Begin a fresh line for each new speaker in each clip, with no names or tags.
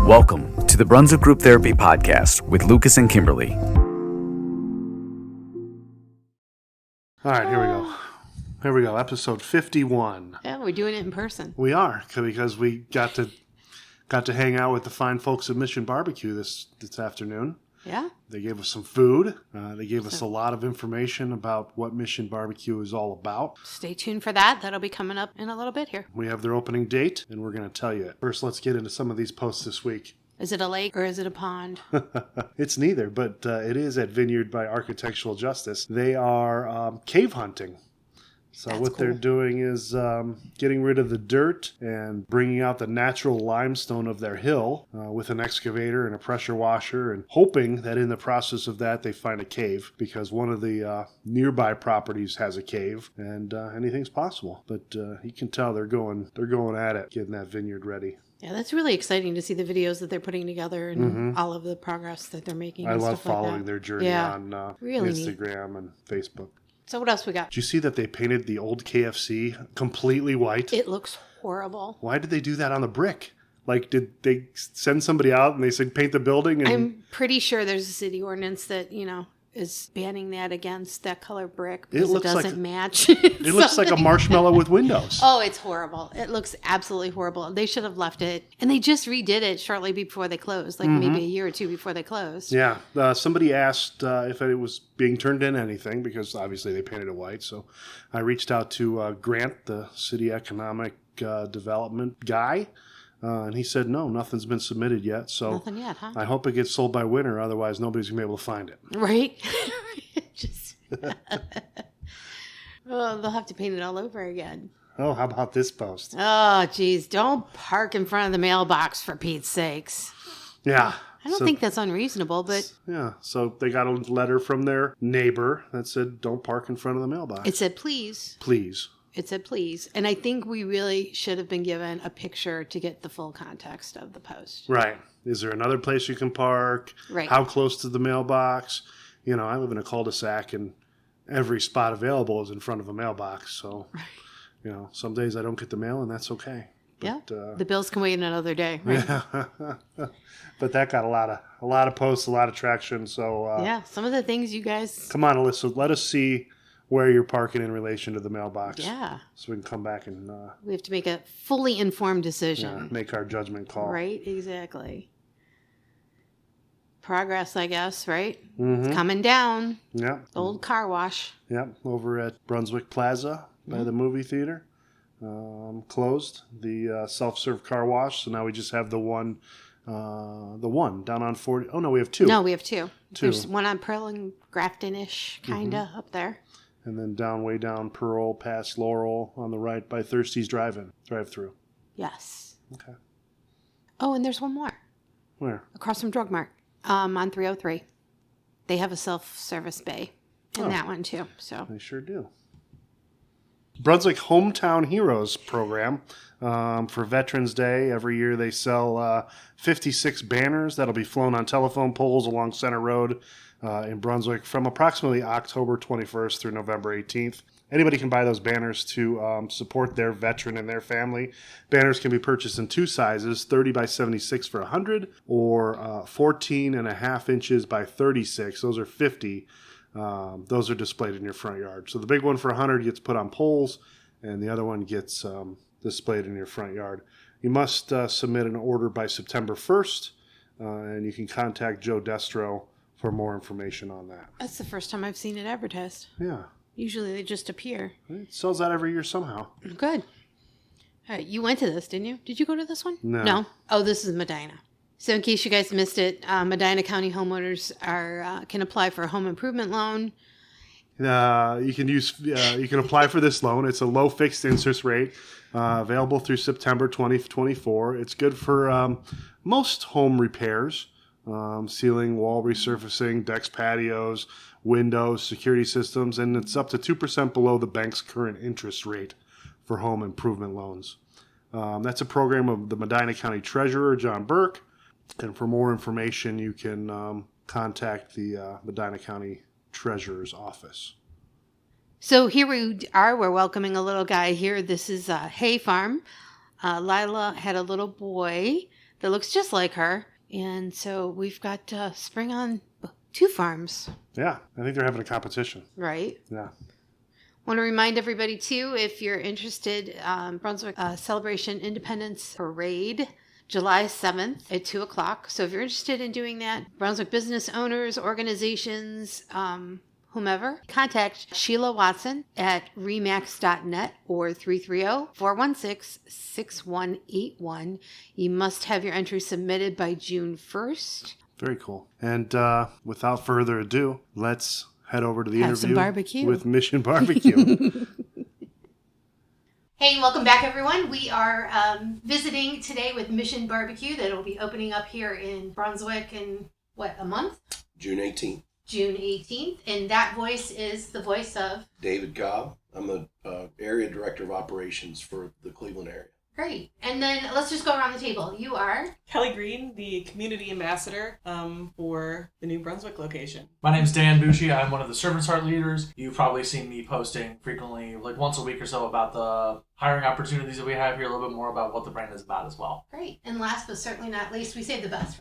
Welcome to the Brunswick Group Therapy Podcast with Lucas and Kimberlee.
All right, here we go. Here we go, episode 51.
Yeah, we're doing it in person.
We are, because we got to hang out with the fine folks at Mission Barbecue this afternoon.
Yeah.
They gave us some food. They gave us a lot of information about what Mission Barbecue is all about.
Stay tuned for that. That'll be coming up in a little bit here.
We have their opening date, and we're going to tell you it. First, let's get into some of these posts this week.
Is it a lake or is it a pond?
It's neither, but it is at Vineyard by Architectural Justice. They are cave hunting. So
That's
what
cool.
they're doing is getting rid of the dirt and bringing out the natural limestone of their hill with an excavator and a pressure washer, and hoping that in the process of that they find a cave, because one of the nearby properties has a cave, and anything's possible. But you can tell they're going at it, getting that vineyard ready.
Yeah, that's really exciting to see the videos that they're putting together and all of the progress that they're making.
I
and
love
stuff like
following
that.
their journey
Yeah,
on
really neat.
Instagram and Facebook.
So what else we got?
Did you see that they painted the old KFC completely white?
It looks horrible.
Why did they do that on the brick? Like, did they send somebody out and they said paint the building? And
I'm pretty sure there's a city ordinance that, is banning that against that color brick because it doesn't match.
It looks like a marshmallow with windows.
Oh, it's horrible. It looks absolutely horrible. They should have left it. And they just redid it shortly before they closed, like maybe a year or two before they closed.
Yeah. Somebody asked if it was being turned in anything, because obviously they painted it white. So I reached out to Grant, the city economic development guy, and he said, no, nothing's been submitted yet. So
Nothing yet, huh?
I hope it gets sold by winter. Otherwise, nobody's going to be able to find it.
Right? Just oh, they'll have to paint it all over again.
Oh, how about this post?
Oh, geez. Don't park in front of the mailbox, for Pete's sakes.
Yeah.
I don't think that's unreasonable, but
Yeah, so they got a letter from their neighbor that said, don't park in front of the mailbox.
it said please.
Please.
It said please. And I think we really should have been given a picture to get the full context of the post.
Right. Is there another place you can park?
Right.
How close to the mailbox? I live in a cul-de-sac, and every spot available is in front of a mailbox. So, some days I don't get the mail, and that's okay.
Yeah.
But,
The bills can wait another day. Right?
yeah. But that got a lot of posts, a lot of traction. So
Yeah. Some of the things you guys.
come on, Alyssa, let us see where you're parking in relation to the mailbox.
Yeah.
So we can come back and
We have to make a fully informed decision.
make our judgment call.
Right? Exactly. Progress, I guess, right?
Mm-hmm.
It's coming down.
Yeah.
Old car wash.
Yep, over at Brunswick Plaza by the movie theater. Closed the self-serve car wash, so now we just have the one down on 40. Oh no, we have two.
No, we have two.
Two.
There's one on Pearl and Grafton-ish, kind of, up there.
And then way down Pearl, past Laurel on the right by Thirsty's drive-through.
Yes.
Okay.
Oh, and there's one more.
Where?
Across from Drug Mart, on 303. They have a self-service bay in that one, too. So
They sure do. Brunswick Hometown Heroes program for Veterans Day. Every year they sell 56 banners that'll be flown on telephone poles along Center Road in Brunswick from approximately October 21st through November 18th. Anybody can buy those banners to support their veteran and their family. Banners can be purchased in two sizes, 30 by 76 for 100 or 14 and a half inches by 36. Those are 50. Those are displayed in your front yard. So the big one for 100 gets put on poles, and the other one gets displayed in your front yard. You must submit an order by September 1st, and you can contact Joe Destro for more information on that.
that's the first time I've seen it advertised.
Yeah,
Usually they just appear.
it sells out every year somehow.
Good. All right, you went to this, didn't you? Did you go to this one?
No.
Oh, this is Medina. So in case you guys missed it, Medina County homeowners can apply for a home improvement loan.
You can apply for this loan. It's a low fixed interest rate, available through September 2024. It's good for most home repairs, ceiling, wall resurfacing, decks, patios, windows, security systems, and it's up to 2% below the bank's current interest rate for home improvement loans. That's a program of the Medina County Treasurer, John Burke. And for more information, you can contact the Medina County Treasurer's office.
So here we are. We're welcoming a little guy here. This is Hayyy Farm. Lila had a little boy that looks just like her. And so we've got spring on 2 farms.
Yeah, I think they're having a competition.
Right.
Yeah.
Want to remind everybody, too, if you're interested, Brunswick Celebration Independence Parade, July 7th at 2 o'clock. So if you're interested in doing that, Brunswick business owners, organizations, whomever, contact Sheila Watson at remax.net or 330-416-6181. You must have your entry submitted by June 1st.
Very cool. And without further ado, let's head over to the
Have some
interview
barbecue.
with Mission Barbecue.
Hey, welcome back, everyone. We are visiting today with Mission Barbecue that will be opening up here in Brunswick in, a month?
June 18th.
June 18th. And that voice is the voice of?
David Cobb. I'm the area director of operations for the Cleveland area.
Great. And then let's just go around the table. You are?
Kelly Green, the community ambassador for the New Brunswick location.
My name's Dan Bucci. I'm one of the Servants Heart leaders. You've probably seen me posting frequently, like once a week or so, about the hiring opportunities that we have here, a little bit more about what the brand is about as well.
Great. And last but certainly not least, we saved the best.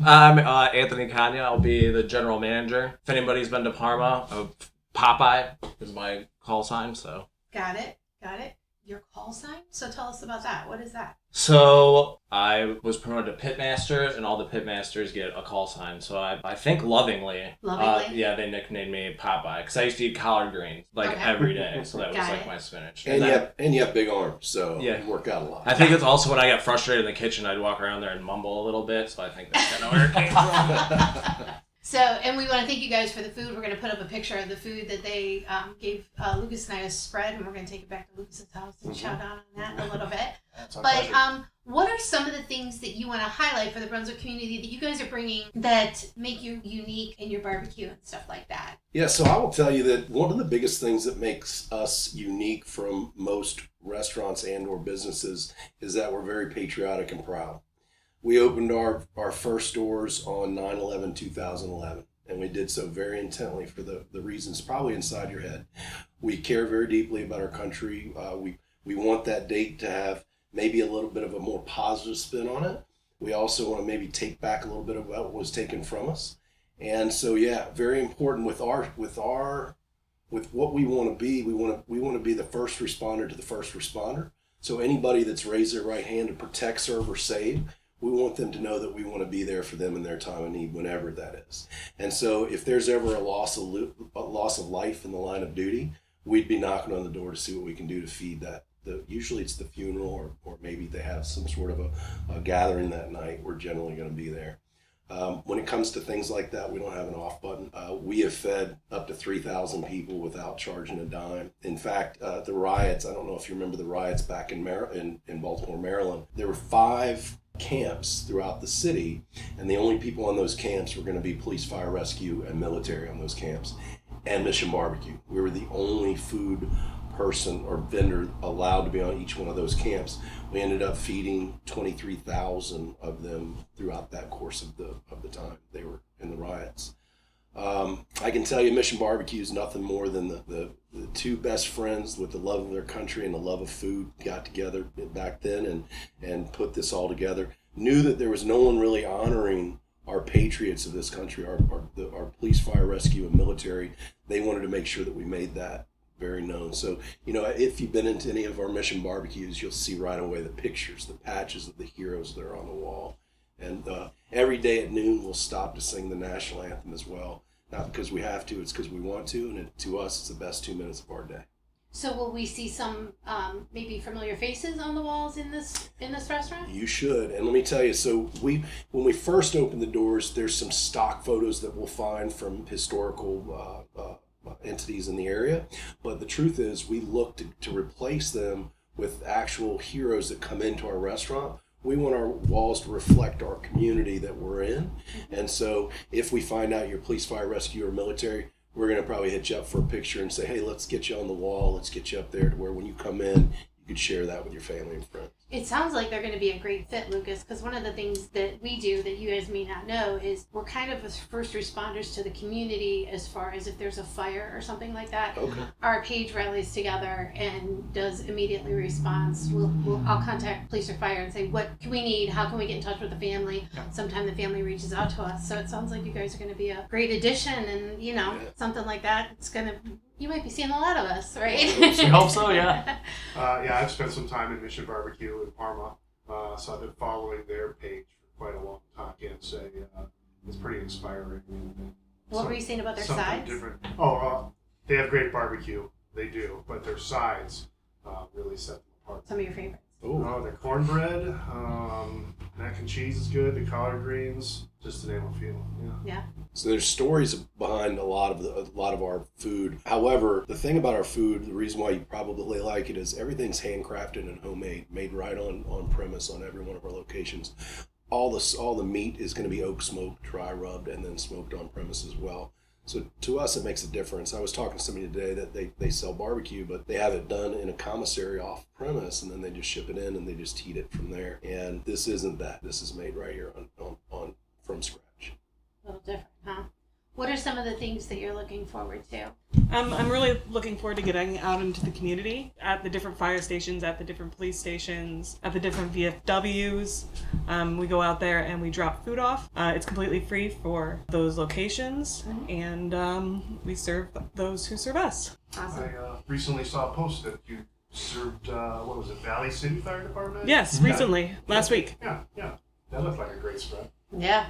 I'm Anthony Kanya. I'll be the general manager. If anybody's been to Parma, Popeye is my call sign, so.
Got it. Your call sign? So tell us about that. What is that?
So I was promoted to pitmaster, and all the pitmasters get a call sign. So I think lovingly. Yeah, they nicknamed me Popeye because I used to eat collard greens every day. So that was like my spinach.
And you have big arms, so you work out a lot.
I think it's also when I got frustrated in the kitchen, I'd walk around there and mumble a little bit. So I think that's kind of where it came from.
So, and we want to thank you guys for the food. We're going to put up a picture of the food that they gave Lucas and I a spread, and we're going to take it back to Lucas's house and shout out on that a little bit. But what are some of the things that you want to highlight for the Brunswick community that you guys are bringing that make you unique in your barbecue and stuff like that?
Yeah, so I will tell you that one of the biggest things that makes us unique from most restaurants and or businesses is that we're very patriotic and proud. We opened our first doors on 9/11/2011, and we did so very intently for the reasons probably inside your head. We care very deeply about our country. We want that date to have maybe a little bit of a more positive spin on it. We also want to maybe take back a little bit of what was taken from us. And so, yeah, very important with what we want to be. We want to be the first responder to the first responder. So anybody that's raised their right hand to protect, serve, or save, we want them to know that we want to be there for them in their time of need, whenever that is. And so if there's ever a loss of life in the line of duty, we'd be knocking on the door to see what we can do to feed that. Usually it's the funeral or maybe they have some sort of a gathering that night. We're generally going to be there. When it comes to things like that, we don't have an off button. We have fed up to 3,000 people without charging a dime. In fact, the riots, I don't know if you remember the riots back in Baltimore, Maryland, there were 5 camps throughout the city, and the only people on those camps were going to be police, fire, rescue, and military on those camps, and Mission Barbecue. We were the only food person or vendor allowed to be on each one of those camps. We ended up feeding 23,000 of them throughout that course of the time they were in the riots. I can tell you Mission Barbecue is nothing more than the 2 best friends with the love of their country and the love of food got together back then and put this all together. Knew that there was no one really honoring our patriots of this country, our police, fire, rescue, and military. They wanted to make sure that we made that very known. So, if you've been into any of our Mission Barbecues, you'll see right away the pictures, the patches of the heroes that are on the wall. And every day at noon, we'll stop to sing the national anthem as well. Not because we have to, it's because we want to. And to us, it's the best 2 minutes of our day.
So will we see some maybe familiar faces on the walls in this restaurant?
You should. And let me tell you, so when we first opened the doors, there's some stock photos that we'll find from historical entities in the area. But the truth is, we look to replace them with actual heroes that come into our restaurant. We want our walls to reflect our community that we're in. And so if we find out you're police, fire, rescue, or military, we're going to probably hit you up for a picture and say, hey, let's get you on the wall. Let's get you up there to where when you come in, you could share that with your family and friends.
It sounds like they're going to be a great fit, Lucas, because one of the things that we do that you guys may not know is we're kind of first responders to the community as far as if there's a fire or something like that.
Okay.
Our page rallies together and does immediately response. I'll contact police or fire and say, what can we need? How can we get in touch with the family? Sometimes the family reaches out to us. So it sounds like you guys are going to be a great addition, and, something like that. It's going to... You might be seeing a lot of us, right?
We hope so, yeah.
I've spent some time in Mission Barbecue in Parma, so I've been following their page for quite a long time. I can't say it's pretty inspiring.
What were you saying about their sides?
Different. They have great barbecue. They do, but their sides really set them apart.
Some of your favorites.
Their cornbread, mac and cheese is good. The collard greens, just to name a few.
Yeah.
So there's stories behind a lot of our food. However, the thing about our food, the reason why you probably like it is everything's handcrafted and homemade, made right on premise on every one of our locations. All the meat is going to be oak smoked, dry rubbed, and then smoked on premise as well. So to us, it makes a difference. I was talking to somebody today that they sell barbecue, but they have it done in a commissary off premise, and then they just ship it in and they just heat it from there. And this isn't that. This is made right here on from scratch.
A little different, huh? What are some of the things that you're looking forward to?
I'm really looking forward to getting out into the community at the different fire stations, at the different police stations, at the different VFWs. We go out there and we drop food off. It's completely free for those locations, and we serve those who serve us.
Awesome.
I recently saw a post that you served, Valley City Fire Department?
Yes, recently, last week.
Yeah. That looked like a great spread.
Yeah,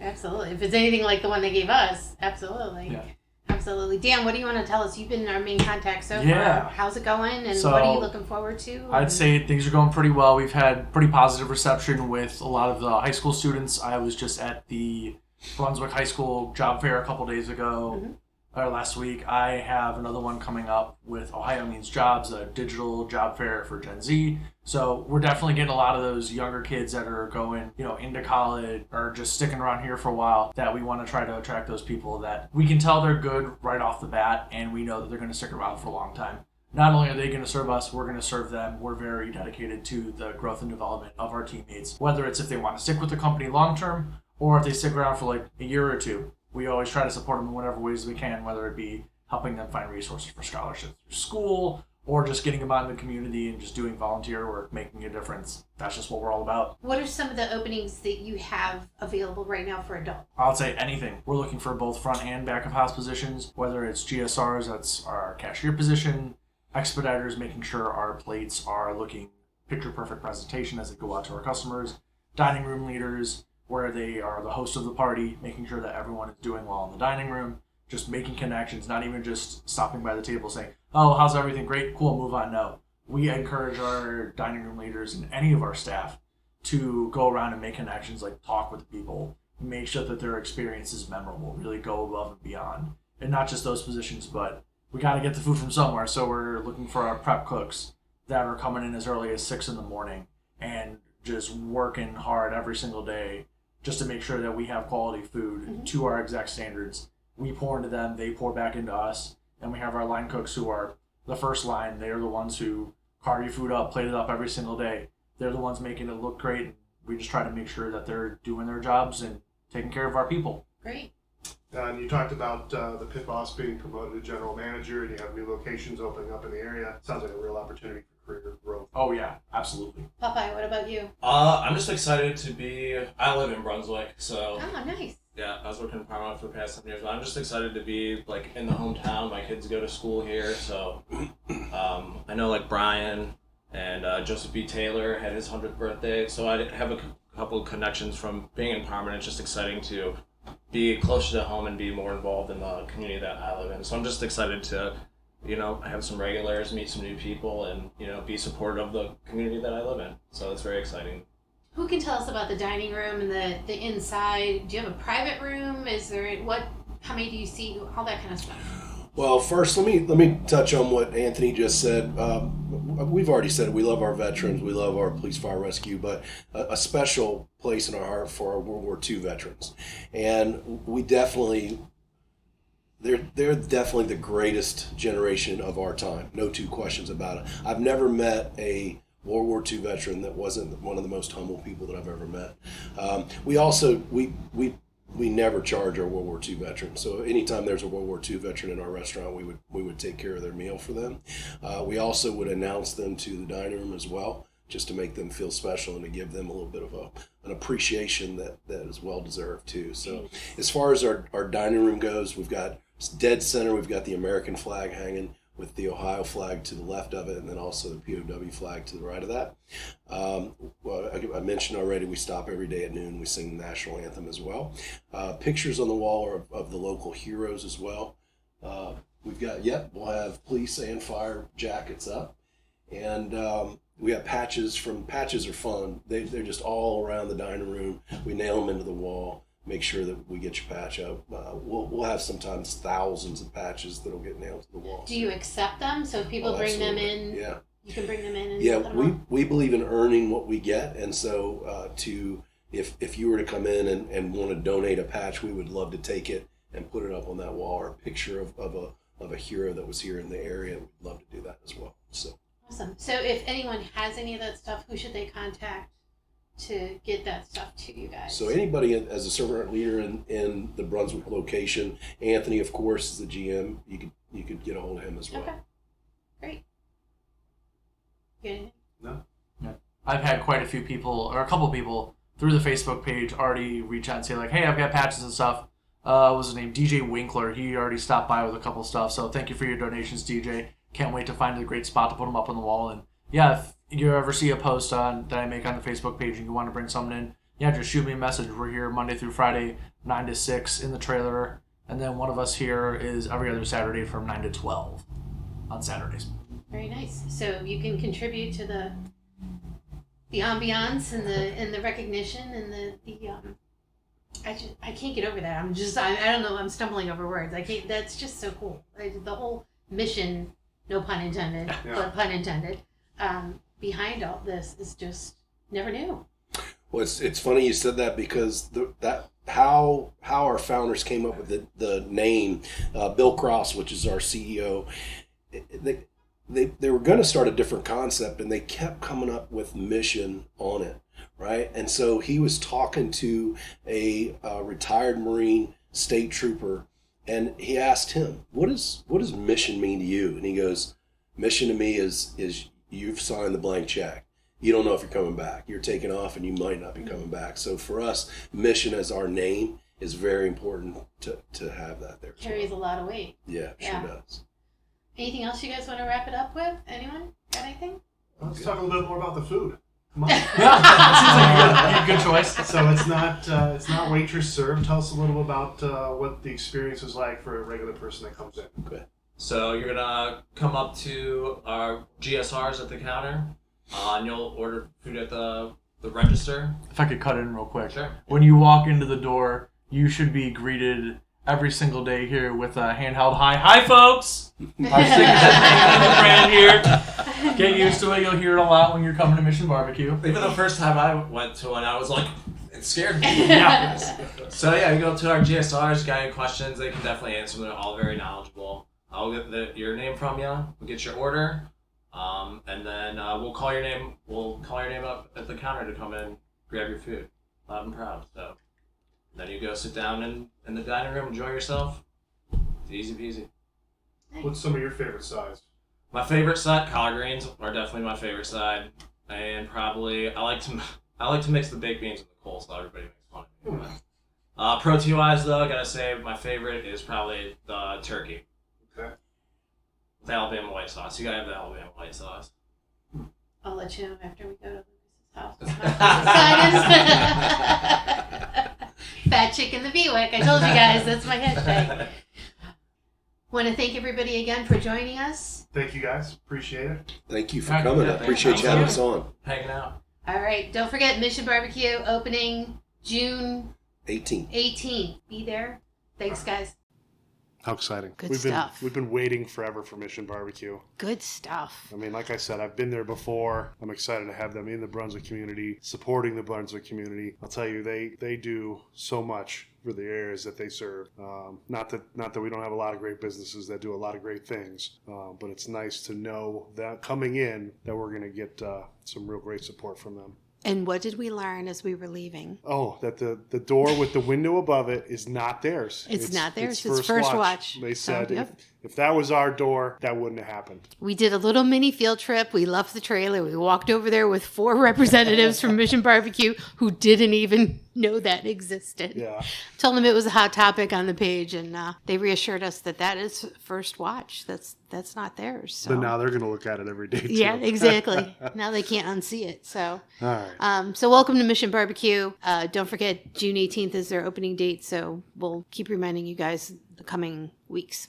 absolutely. If it's anything like the one they gave us, absolutely.
Yeah.
Absolutely. Dan, what do you want to tell us? You've been our main contact so
Yeah.
far. How's it going, and
So,
what are you looking forward to?
I'd say things are going pretty well. We've had pretty positive reception with a lot of the high school students. I was just at the Brunswick High School job fair a couple days ago, or last week. I have another one coming up with Ohio Means Jobs, a digital job fair for Gen Z. So we're definitely getting a lot of those younger kids that are going, into college or just sticking around here for a while, that we want to try to attract those people that we can tell they're good right off the bat, and we know that they're going to stick around for a long time. Not only are they going to serve us, we're going to serve them. We're very dedicated to the growth and development of our teammates, whether it's if they want to stick with the company long term or if they stick around for like a year or two. We always try to support them in whatever ways we can, whether it be helping them find resources for scholarships through school, or just getting them out in the community and just doing volunteer work, making a difference. That's just what we're all about.
What are some of the openings that you have available right now for adults?
I'll say anything. We're looking for both front and back of house positions, whether it's GSRs, that's our cashier position, expediters, making sure our plates are looking picture perfect presentation as they go out to our customers, dining room leaders, where they are the host of the party, making sure that everyone is doing well in the dining room, just making connections, not even just stopping by the table saying, oh, how's everything? Great, cool, move on. No. We encourage our dining room leaders and any of our staff to go around and make connections, like talk with people, make sure that their experience is memorable, really go above and beyond. And not just those positions, but we got to get the food from somewhere. So we're looking for our prep cooks that are coming in as early as 6 a.m. and just working hard every single day just to make sure that we have quality food to our exact standards. We pour into them, they pour back into us, and we have our line cooks who are the first line. They are the ones who carve your food up, plate it up every single day. They're the ones making it look great. We just try to make sure that they're doing their jobs and taking care of our people.
Great.
And you talked about the pit boss being promoted to general manager, and you have new locations opening up in the area. Sounds like a real opportunity for career growth.
Oh yeah, absolutely.
Popeye, what about you?
I'm just excited to be. I live in Brunswick, so.
Oh, nice.
Yeah, I was working in Paramount for the past 7 years, but I'm just excited to be in the hometown. My kids go to school here, so I know Brian and Joseph B. Taylor had his 100th birthday, so I have a couple of connections from being in Paramount. It's just exciting to be closer to home and be more involved in the community that I live in. So I'm just excited to, have some regulars, meet some new people, and, be supportive of the community that I live in. So it's very exciting.
Who can tell us about the dining room and the inside? Do you have a private room? How many do you see? All that kind of stuff.
Well, first, let me touch on what Anthony just said. We've already said we love our veterans, we love our police, fire, rescue, but a special place in our heart for our World War II veterans. And we definitely They're definitely the greatest generation of our time. No two questions about it. I've never met a World War II veteran that wasn't one of the most humble people that I've ever met. We also we never charge our World War II veterans. So anytime there's a World War II veteran in our restaurant, we would take care of their meal for them. We also would announce them to the dining room as well, just to make them feel special and to give them a little bit of an appreciation that is well deserved too. So as far as our dining room goes, we've got dead center, we've got the American flag hanging with the Ohio flag to the left of it, and then also the POW flag to the right of that. Well, I mentioned already, we stop every day at noon. We sing the national anthem as well. Pictures on the wall of the local heroes as well. We'll have police and fire jackets up. And we have patches. Patches are fun. They're just all around the dining room. We nail them into the wall. Make sure that we get your patch up. We'll have sometimes thousands of patches that'll get nailed to the wall.
Do you accept them? So if people bring them in,
yeah,
you can bring them in. And
yeah,
put them
we believe in earning what we get, and so if you were to come in and want to donate a patch, we would love to take it and put it up on that wall, or a picture of a hero that was here in the area. We'd love to do that as well. So
awesome. So if anyone has any of that stuff, who should they contact to get that stuff to you guys?
So anybody as a servant leader in the Brunswick location, Anthony, of course, is the GM. You could get a hold of him as well.
Okay, great. You got anything?
No.
Yeah. I've had quite a few people, or a couple people, through the Facebook page already reach out and say like, hey, I've got patches and stuff. What was his name? DJ Winkler. He already stopped by with a couple stuff. So thank you for your donations, DJ. Can't wait to find a great spot to put them up on the wall. And yeah, if you ever see a post that I make on the Facebook page and you want to bring something in, yeah, just shoot me a message. We're here Monday through Friday, 9 to 6 in the trailer. And then one of us here is every other Saturday from 9 to 12 on Saturdays.
Very nice. So you can contribute to the ambiance and the recognition and the I can't get over that. I don't know. I'm stumbling over words. I can't. That's just so cool. The whole mission, no pun intended, but pun intended, behind all this is just never knew.
Well, it's funny you said that, because how our founders came up with the name, Bill Cross, which is our CEO, they were going to start a different concept, and they kept coming up with mission on it, right? And so he was talking to a retired Marine state trooper, and he asked him, what does mission mean to you? And he goes, mission to me is you've signed the blank check. You don't know if you're coming back. You're taking off and you might not be coming back. So for us, mission as our name is very important to have that there.
Carries a lot of weight.
Yeah, sure does.
Anything else you guys want to wrap it up with? Anyone? Got anything?
Let's talk a little bit more about the food. Come on.
Yeah, good choice.
So it's not waitress served. Tell us a little about what the experience is like for a regular person that comes in.
Okay.
So you're gonna come up to our GSRs at the counter, and you'll order food at the register.
If I could cut in real quick.
Sure.
When you walk into the door, you should be greeted every single day here with a handheld hi folks. Our signature brand here. Get used to it. You'll hear it a lot when you're coming to Mission Barbecue.
Even the first time I went to one, I was like, it scared me. Yeah. So yeah, you go to our GSRs, got any questions, they can definitely answer them. They're all very knowledgeable. I'll get your name from you. We'll get your order, and then we'll call your name. We'll call your name up at the counter to come in, grab your food, loud and proud. So then you go sit down in the dining room, enjoy yourself. It's easy peasy.
What's some of your favorite sides?
My favorite side, collard greens are definitely my favorite side, and probably I like to mix the baked beans with the coleslaw. Everybody makes fun of me. Protein wise though, I gotta say my favorite is probably the turkey.
Okay.
The Alabama white sauce. You gotta have the Alabama white sauce.
I'll let you know after we go to Lewis's house. Fat chicken the Buick. I told you guys, that's my hashtag. Want to thank everybody again for joining us.
Thank you guys. Appreciate it.
Thank you for coming. I appreciate you having us on.
Hanging out.
All right. Don't forget Mission Barbecue opening June
18th.
Be there. Thanks, guys.
How exciting.
Good stuff.
We've been waiting forever for Mission Barbecue.
Good stuff.
I mean, like I said, I've been there before. I'm excited to have them in the Brunswick community, supporting the Brunswick community. I'll tell you, they do so much for the areas that they serve. Not that we don't have a lot of great businesses that do a lot of great things, but it's nice to know that coming in that we're going to get some real great support from them.
And what did we learn as we were leaving?
Oh, that the door with the window above it is not theirs.
It's not theirs. It's first watch.
They said if that was our door, that wouldn't have happened.
We did a little mini field trip. We left the trailer. We walked over there with 4 representatives from Mission Barbecue who didn't even know that existed.
Yeah.
Told them it was a hot topic on the page, and they reassured us that is first watch. That's not theirs. So.
But now they're going to look at it every day, too.
Yeah, exactly. Now they can't unsee it. So,
all right.
So welcome to Mission Barbecue. Don't forget, June 18th is their opening date, so we'll keep reminding you guys the coming weeks.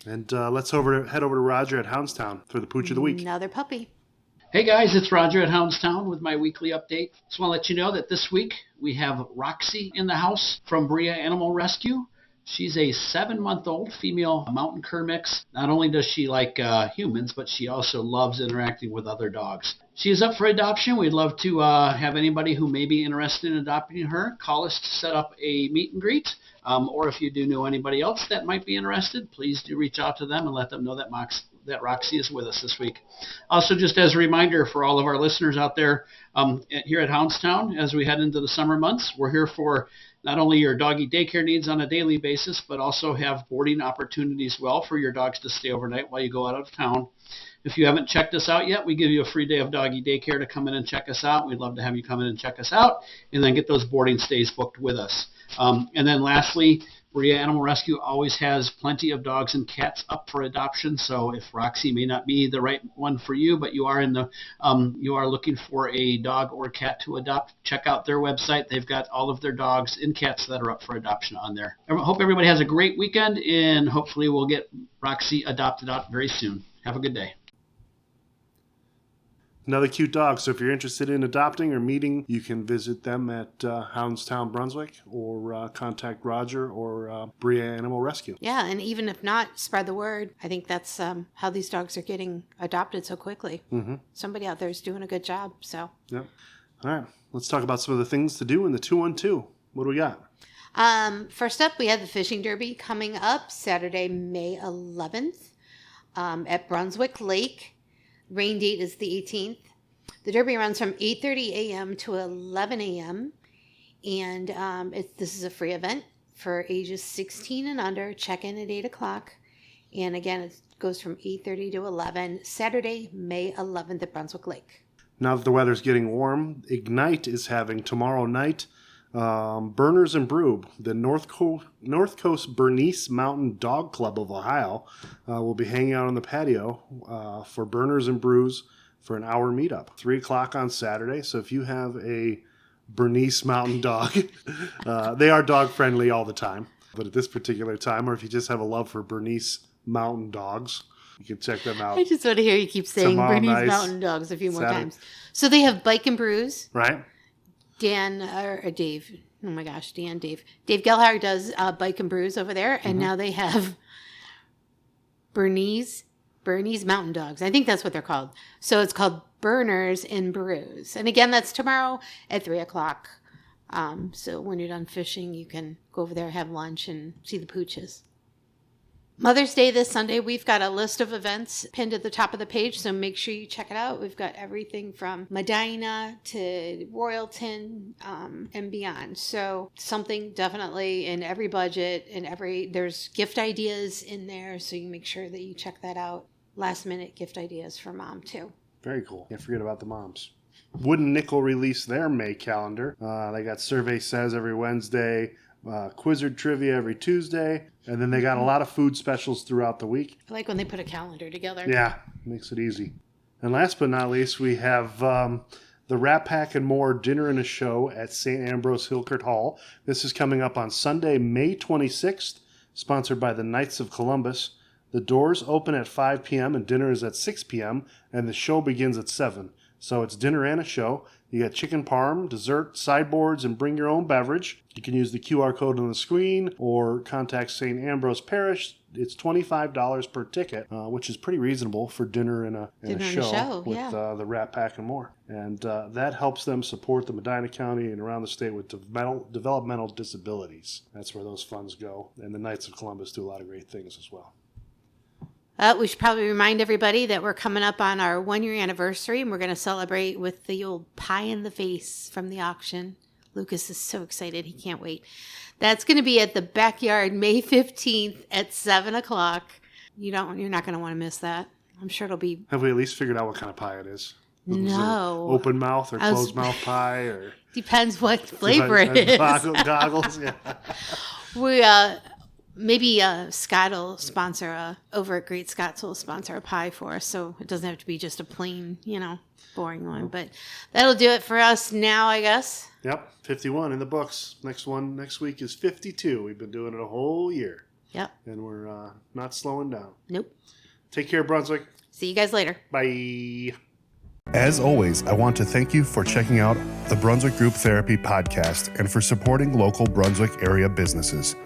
And let's head over to Roger at Houndstown for the Pooch of the Week.
Another puppy.
Hey guys, it's Roger at Houndstown with my weekly update. Just want to let you know that this week we have Roxy in the house from Bria Animal Rescue. She's a 7-month-old female mountain cur mix. Not only does she like humans, but she also loves interacting with other dogs. She is up for adoption. We'd love to have anybody who may be interested in adopting her call us to set up a meet and greet. Or if you do know anybody else that might be interested, please do reach out to them and let them know that Roxy is with us this week. Also, just as a reminder for all of our listeners out there here at Houndstown, as we head into the summer months, we're here for not only your doggy daycare needs on a daily basis, but also have boarding opportunities well for your dogs to stay overnight while you go out of town. If you haven't checked us out yet, we give you a free day of doggy daycare to come in and check us out. We'd love to have you come in and check us out and then get those boarding stays booked with us. And then lastly, Bria Animal Rescue always has plenty of dogs and cats up for adoption. So if Roxy may not be the right one for you, but you are you are looking for a dog or cat to adopt, check out their website. They've got all of their dogs and cats that are up for adoption on there. I hope everybody has a great weekend, and hopefully we'll get Roxy adopted out very soon. Have a good day.
Another cute dog. So if you're interested in adopting or meeting, you can visit them at Houndstown, Brunswick, or contact Roger or Bria Animal Rescue.
Yeah, and even if not, spread the word. I think that's how these dogs are getting adopted so quickly. Mm-hmm. Somebody out there is doing a good job. So. Yep.
All right. Let's talk about some of the things to do in the 2-on-2. What do we got?
First up, we have the Fishing Derby coming up Saturday, May 11th at Brunswick Lake. Rain date is the 18th. The Derby runs from 8:30 a.m. to 11 a.m. And this is a free event for ages 16 and under. Check in at 8 o'clock. And again, it goes from 8:30 to 11, Saturday, May 11th at Brunswick Lake.
Now that the weather's getting warm, Ignite is having tomorrow night Burners and Brew, the North Coast Bernice Mountain Dog Club of Ohio, will be hanging out on the patio for Burners and Brews for an hour meetup. 3 o'clock on Saturday. So if you have a Bernice Mountain dog, they are dog friendly all the time. But at this particular time, or if you just have a love for Bernice Mountain dogs, you can check them out.
I just want to hear you keep saying Bernice Mountain Dogs a few more times. So they have Bike and Brews.
Right.
Dave Gellhard does Bike and Brews over there, and now they have Bernese Mountain Dogs. I think that's what they're called. So it's called Burners and Brews, and again, that's tomorrow at 3 o'clock. So when you're done fishing, you can go over there, have lunch, and see the pooches. Mother's Day this Sunday, we've got a list of events pinned at the top of the page, so make sure you check it out. We've got everything from Medina to Royalton and beyond. So something definitely in every budget, and there's gift ideas in there, so you make sure that you check that out. Last minute gift ideas for mom too.
Very cool. Can't forget about the moms. Wooden Nickel released their May calendar. They got Survey Says every Wednesday, Quizzard Trivia every Tuesday, and then they got a lot of food specials throughout the week.
I like when they put a calendar together.
Yeah, makes it easy. And last but not least, we have the Rat Pack and More Dinner and a Show at St. Ambrose Hilkert Hall. This is coming up on Sunday, May 26th, sponsored by the Knights of Columbus. The doors open at 5 p.m. and dinner is at 6 p.m. and the show begins at 7. So it's dinner and a show. You got chicken parm, dessert, sideboards, and bring your own beverage. You can use the QR code on the screen or contact St. Ambrose Parish. It's $25 per ticket, which is pretty reasonable for dinner and a show with the Rat Pack and more. And that helps them support the Medina County and around the state with developmental disabilities. That's where those funds go. And the Knights of Columbus do a lot of great things as well.
We should probably remind everybody that we're coming up on our 1-year anniversary, and we're going to celebrate with the old pie in the face from the auction. Lucas is so excited. He can't wait. That's going to be at the Backyard May 15th at 7 o'clock. You're not going to want to miss that. I'm sure it'll be...
Have we at least figured out what kind of pie it is?
No.
Is it open mouth or closed mouth pie? Or
depends what flavor it is.
Goggles, yeah.
We... Maybe Scott will sponsor over at Great Scots will sponsor a pie for us, so it doesn't have to be just a plain, boring one. But that'll do it for us now, I guess.
Yep, 51 in the books. Next week is 52. We've been doing it a whole year.
Yep.
And we're not slowing down.
Nope.
Take care, Brunswick.
See you guys later.
Bye. As always, I want to thank you for checking out the Brunswick Group Therapy podcast and for supporting local Brunswick area businesses.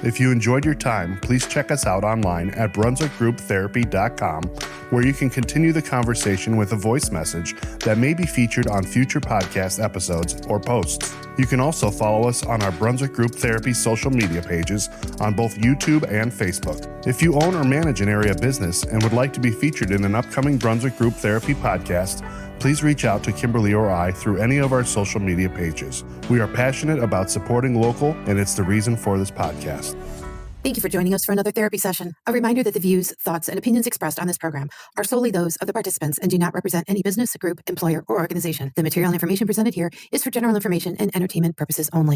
If you enjoyed your time, please check us out online at brunswickgrouptherapy.com, where you can continue the conversation with a voice message that may be featured on future podcast episodes or posts. You can also follow us on our Brunswick Group Therapy social media pages on both YouTube and Facebook. If you own or manage an area business and would like to be featured in an upcoming Brunswick Group Therapy podcast, please reach out to Kimberlee or I through any of our social media pages. We are passionate about supporting local, and it's the reason for this podcast.
Thank you for joining us for another therapy session. A reminder that the views, thoughts, and opinions expressed on this program are solely those of the participants and do not represent any business, group, employer, or organization. The material and information presented here is for general information and entertainment purposes only.